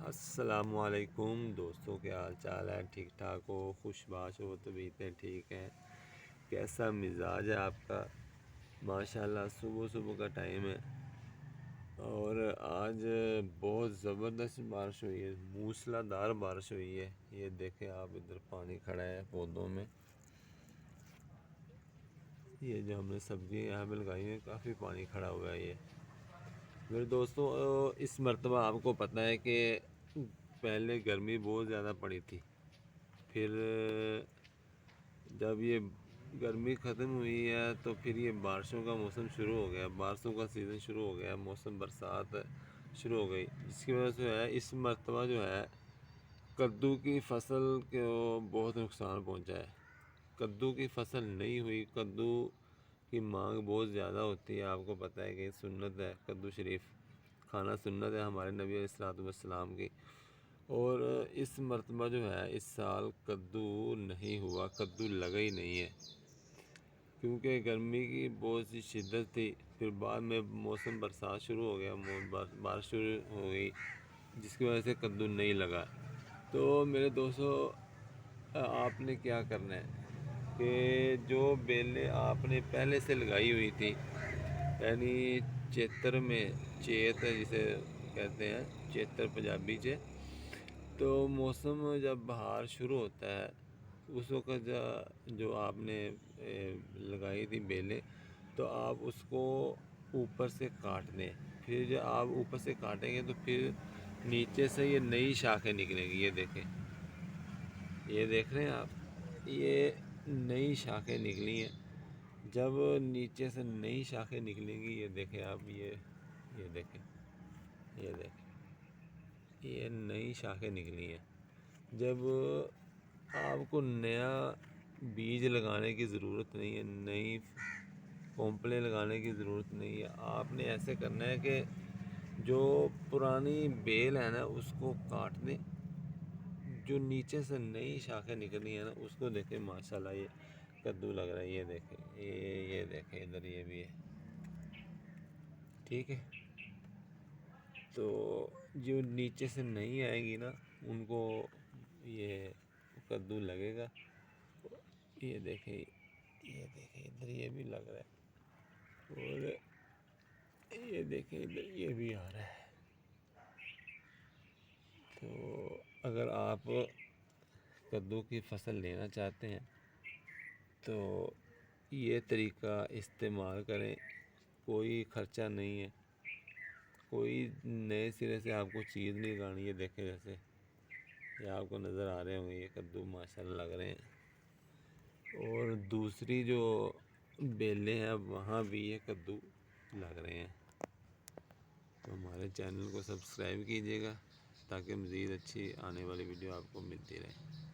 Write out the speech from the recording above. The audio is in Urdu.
السلام علیکم دوستوں، کیا حال چال ہے؟ ٹھیک ٹھاک ہو؟ خوش باش ہو؟ طبیعتیں ٹھیک ہیں؟ کیسا مزاج ہے آپ کا؟ ماشاءاللہ صبح صبح کا ٹائم ہے اور آج بہت زبردست بارش ہوئی ہے، موسلا دھار بارش ہوئی ہے۔ یہ دیکھیں آپ، ادھر پانی کھڑا ہے پودوں میں۔ یہ جو ہم نے سبزیاں یہاں پہ لگائی ہیں، کافی پانی کھڑا ہوا ہے۔ یہ میرے دوستوں، اس مرتبہ آپ کو پتہ ہے کہ پہلے گرمی بہت زیادہ پڑی تھی، پھر جب یہ گرمی ختم ہوئی ہے تو پھر یہ بارشوں کا موسم شروع ہو گیا، بارشوں کا سیزن شروع ہو گیا، موسم برسات شروع ہو گئی، جس کی وجہ سے جو ہے اس مرتبہ جو ہے کدو کی فصل کو بہت نقصان پہنچا ہے۔ کدو کی فصل نہیں ہوئی، کدو کی مانگ بہت زیادہ ہوتی ہے، آپ کو پتہ ہے کہ سنت ہے، کدو شریف کھانا سنت ہے ہمارے نبی علیہ الصلوۃ والسلام کی۔ اور اس مرتبہ جو ہے اس سال کدو نہیں ہوا، کدو لگا ہی نہیں ہے، کیونکہ گرمی کی بہت سی شدت تھی۔ پھر بعد میں موسم برسات شروع ہو گیا، بارش شروع ہو گئی، جس کی وجہ سے کدو نہیں لگا۔ تو میرے دوستو، آپ نے کیا کرنا ہے کہ جو بیلیں آپ نے پہلے سے لگائی ہوئی تھی، یعنی چیتر میں، چیت جسے کہتے ہیں، چیتر پنجابی سے، تو موسم جب بہار شروع ہوتا ہے اس وقت جو آپ نے لگائی تھی بیلیں، تو آپ اس کو اوپر سے کاٹ دیں۔ پھر جب آپ اوپر سے کاٹیں گے تو پھر نیچے سے یہ نئی شاخیں نکلیں گی۔ یہ دیکھیں، یہ دیکھ رہے ہیں آپ، یہ نئی شاخیں نکلی ہیں۔ جب نیچے سے نئی شاخیں نکلیں گی، یہ دیکھیں آپ، یہ دیکھیں، یہ دیکھیں، یہ نئی شاخیں نکلی ہیں۔ جب آپ کو نیا بیج لگانے کی ضرورت نہیں ہے، نئی پومپلیں لگانے کی ضرورت نہیں ہے، آپ نے ایسے کرنا ہے کہ جو پرانی بیل ہے نا اس کو کاٹ دیں، جو نیچے سے نئی شاخیں نکلی ہیں نا اس کو دیکھیں، ماشاءاللہ یہ کدو لگ رہا ہے۔ یہ دیکھیں، یہ دیکھیں، ادھر یہ بھی ہے، ٹھیک ہے۔ تو جو نیچے سے نہیں آئیں گی نا ان کو یہ کدو لگے گا۔ یہ دیکھیں، یہ دیکھیں، ادھر یہ بھی لگ رہا ہے، اور یہ دیکھیں ادھر یہ بھی آ رہا ہے۔ تو اگر آپ کدو کی فصل لینا چاہتے ہیں تو یہ طریقہ استعمال کریں، کوئی خرچہ نہیں ہے، کوئی نئے سرے سے آپ کو چیز نہیں لگانی ہے۔ دیکھیں، جیسے یہ آپ کو نظر آ رہے ہوں گے، یہ کدو ماشاءاللہ لگ رہے ہیں، اور دوسری جو بیلیں ہیں وہاں بھی یہ کدو لگ رہے ہیں۔ تو ہمارے چینل کو سبسکرائب کیجیے گا تاکہ مزید اچھی آنے والی ویڈیو آپ کو ملتی رہے۔